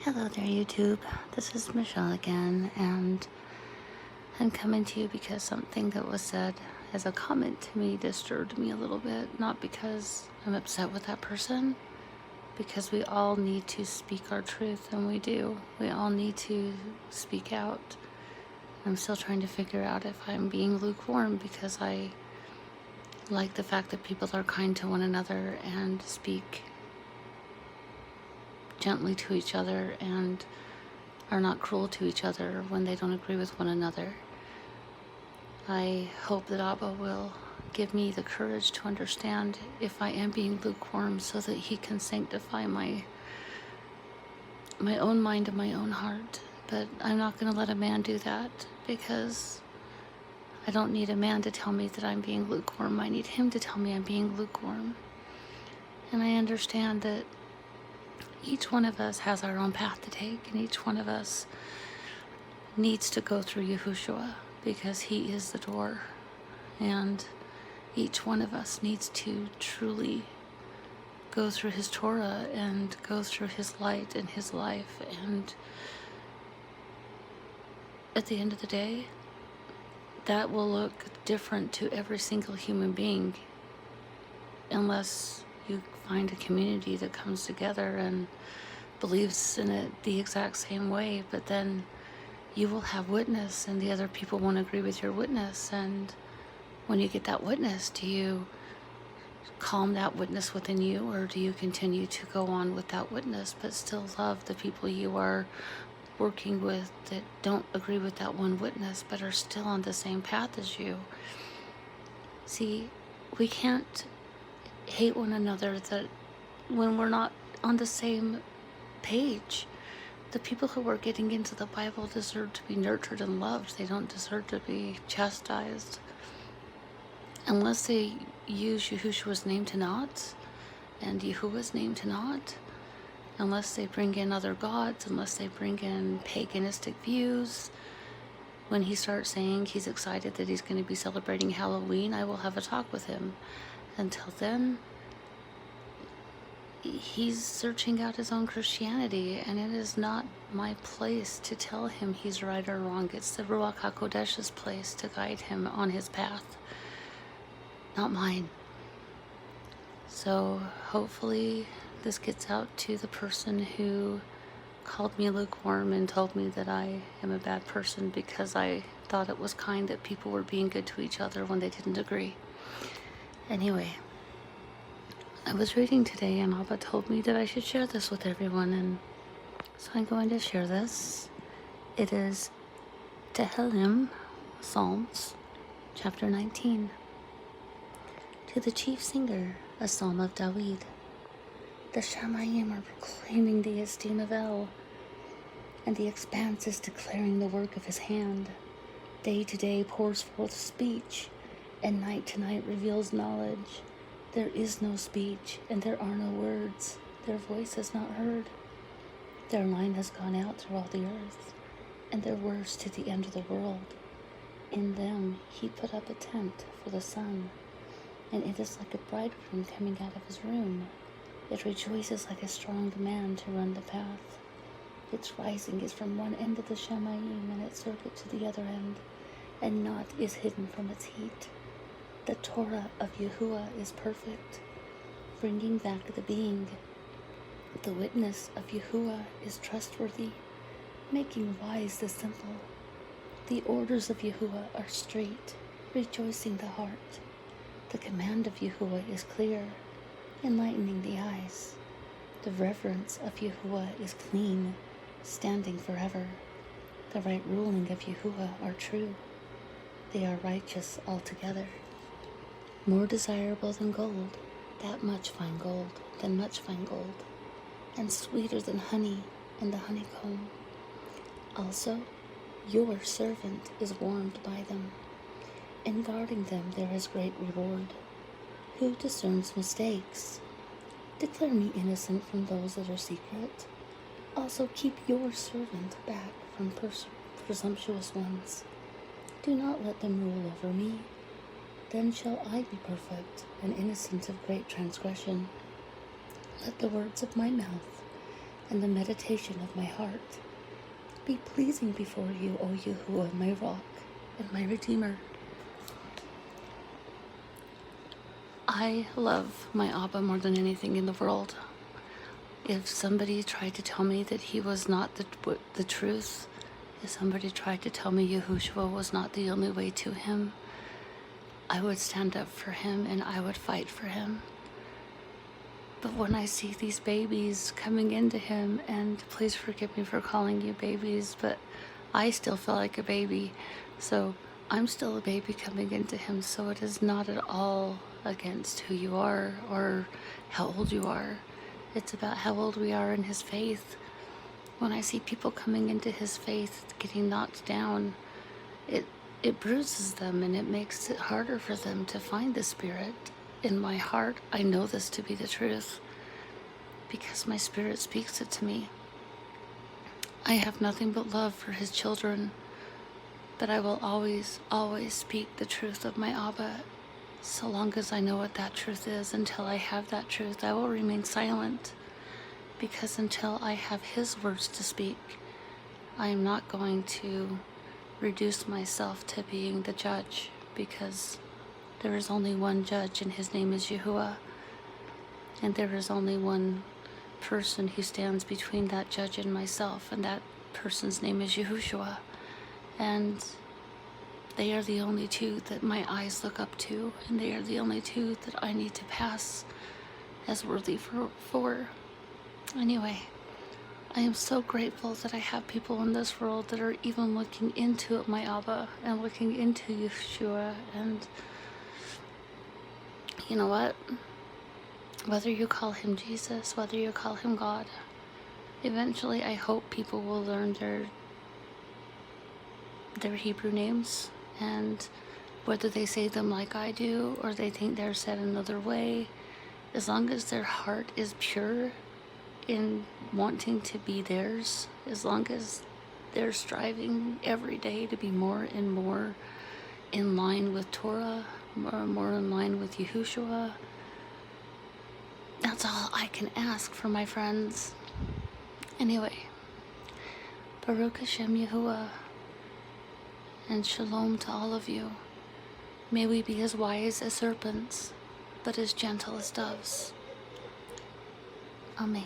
Hello there, YouTube. This is Michelle again, and I'm coming to you because something that was said as a comment to me disturbed me a little bit. Not because I'm upset with that person, because we all need to speak our truth, and we do. We all need to speak out. I'm still trying to figure out if I'm being lukewarm because I like the fact that people are kind to one another and speak gently to each other and are not cruel to each other when they don't agree with one another. I hope that Abba will give me the courage to understand if I am being lukewarm so that he can sanctify my own mind and my own heart. But I'm not going to let a man do that because I don't need a man to tell me that I'm being lukewarm. I need him to tell me I'm being lukewarm. And I understand that each one of us has our own path to take, and each one of us needs to go through Yahushua because he is the door. And each one of us needs to truly go through his Torah and go through his light and his life. And at the end of the day, that will look different to every single human being unless you find a community that comes together and believes in it the exact same way. But then you will have witness and the other people won't agree with your witness. And when you get that witness, do you calm that witness within you, or do you continue to go on with that witness but still love the people you are working with that don't agree with that one witness but are still on the same path as you? See, we can't hate one another that when we're not on the same page. The people who are getting into the Bible deserve to be nurtured and loved. They don't deserve to be chastised. Unless they use Yahushua's name to naught and Yahuwah's name to naught, unless they bring in other gods, unless they bring in paganistic views. When he starts saying he's excited that he's going to be celebrating Halloween, I will have a talk with him. Until then, he's searching out his own Christianity, and it is not my place to tell him he's right or wrong. It's the Ruach HaKodesh's place to guide him on his path, not mine. So hopefully this gets out to the person who called me lukewarm and told me that I am a bad person because I thought it was kind that people were being good to each other when they didn't agree. Anyway, I was reading today and Abba told me that I should share this with everyone, and so I'm going to share this. It is Tehillim, Psalms, chapter 19. To the chief singer, a psalm of David. The Shamayim are proclaiming the esteem of El, and the expanse is declaring the work of his hand. Day to day pours forth speech, and night to night reveals knowledge. There is no speech, and there are no words. Their voice is not heard. Their line has gone out through all the earth, and their words to the end of the world. In them he put up a tent for the sun, and it is like a bridegroom coming out of his room. It rejoices like a strong man to run the path. Its rising is from one end of the Shamayim, and its circuit to the other end, and naught is hidden from its heat. The Torah of Yahuwah is perfect, bringing back the being. The witness of Yahuwah is trustworthy, making wise the simple. The orders of Yahuwah are straight, rejoicing the heart. The command of Yahuwah is clear, enlightening the eyes. The reverence of Yahuwah is clean, standing forever. The right ruling of Yahuwah are true. They are righteous altogether. More desirable than gold, that much fine gold, than much fine gold, and sweeter than honey and the honeycomb. Also, your servant is warmed by them. In guarding them there is great reward. Who discerns mistakes? Declare me innocent from those that are secret. Also keep your servant back from presumptuous ones. Do not let them rule over me. Then shall I be perfect and innocent of great transgression. Let the words of my mouth and the meditation of my heart be pleasing before you, O Yahuwah, my rock and my redeemer. I love my Abba more than anything in the world. If somebody tried to tell me that he was not the truth, if somebody tried to tell me Yahushua was not the only way to him, I would stand up for him and I would fight for him. But when I see these babies coming into him, and please forgive me for calling you babies, but I still feel like a baby, so I'm still a baby coming into him, so it is not at all against who you are or how old you are. It's about how old we are in his faith. When I see people coming into his faith getting knocked down, it bruises them and it makes it harder for them to find the Spirit. In my heart, I know this to be the truth because my Spirit speaks it to me. I have nothing but love for his children, but I will always, always speak the truth of my Abba. So long as I know what that truth is, until I have that truth, I will remain silent, because until I have his words to speak, I am not going to reduce myself to being the judge, because there is only one judge and his name is Yahuwah, and there is only one person who stands between that judge and myself, and that person's name is Yahushua, and they are the only two that my eyes look up to, and they are the only two that I need to pass as worthy for. Anyway, I am so grateful that I have people in this world that are even looking into my Abba and looking into Yeshua. And you know what? Whether you call him Jesus, whether you call him God, eventually I hope people will learn their Hebrew names, and whether they say them like I do or they think they're said another way, as long as their heart is pure in wanting to be theirs, as long as they're striving every day to be more and more in line with Torah, more and more in line with Yahushua, that's all I can ask for my friends. Anyway, Baruch Hashem Yahuwah, and shalom to all of you. May we be as wise as serpents, but as gentle as doves. Amen.